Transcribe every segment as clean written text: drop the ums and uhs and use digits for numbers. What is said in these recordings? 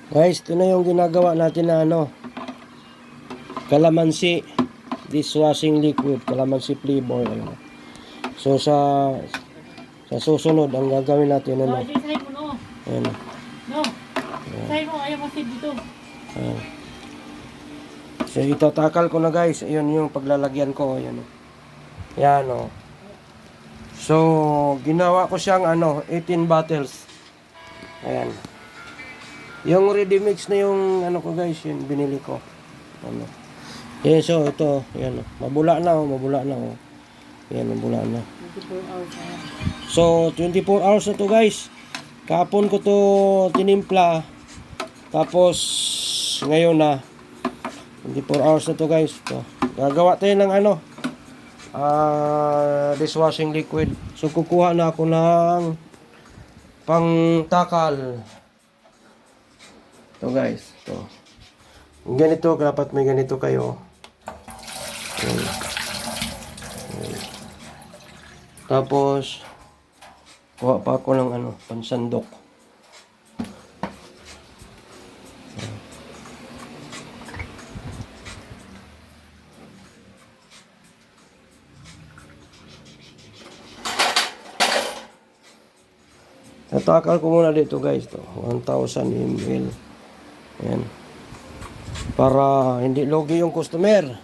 Guys, ito na yung ginagawa natin na ano, calamansi dishwashing liquid, calamansi flavor. Ano. So sa susunod ang gagawin natin ano. Isahin mo no. Ayan. No. Isahin mo, ayaw kasi dito. Ayan. So itatakal ko na guys. Ayun yung paglalagyan ko, ayan. Yan oh. So ginawa ko siyang ano, 18 bottles. Ayan. Yung ready mix na yung ano ko guys, yun binili ko. Ano. Yeah, so ito, yan. Mabula na oh, mabula na oh. Yan, mabula na. 24 hours na yan. So 24 hours na to guys. Kahapon ko to tinimpla. Tapos ngayon na 24 hours na to guys. To. Gagawa tayo ng ano, dishwashing liquid. So kukuha na ako ng pangtakal. Ito guys, ito. Ganito, dapat may ganito kayo. Ayan. Ayan. Tapos, kuha pa ako ng ano, pansandok. Tatakal ko muna dito guys, to 1,000 ml. Ayan. Para hindi logi yung customer.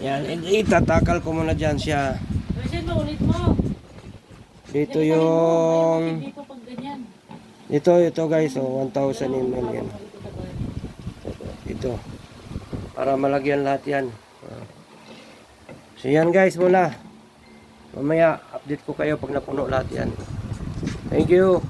Yan, itatakal ko muna dyan siya. Kasi mo, ulit mo. Dito yung... Dito pag ganyan. Ito guys, oh, 1,000 ml yan. Ito. Para malagyan lahat yan. So yan guys muna. Mamaya update ko kayo pag napuno lahat yan. Thank you.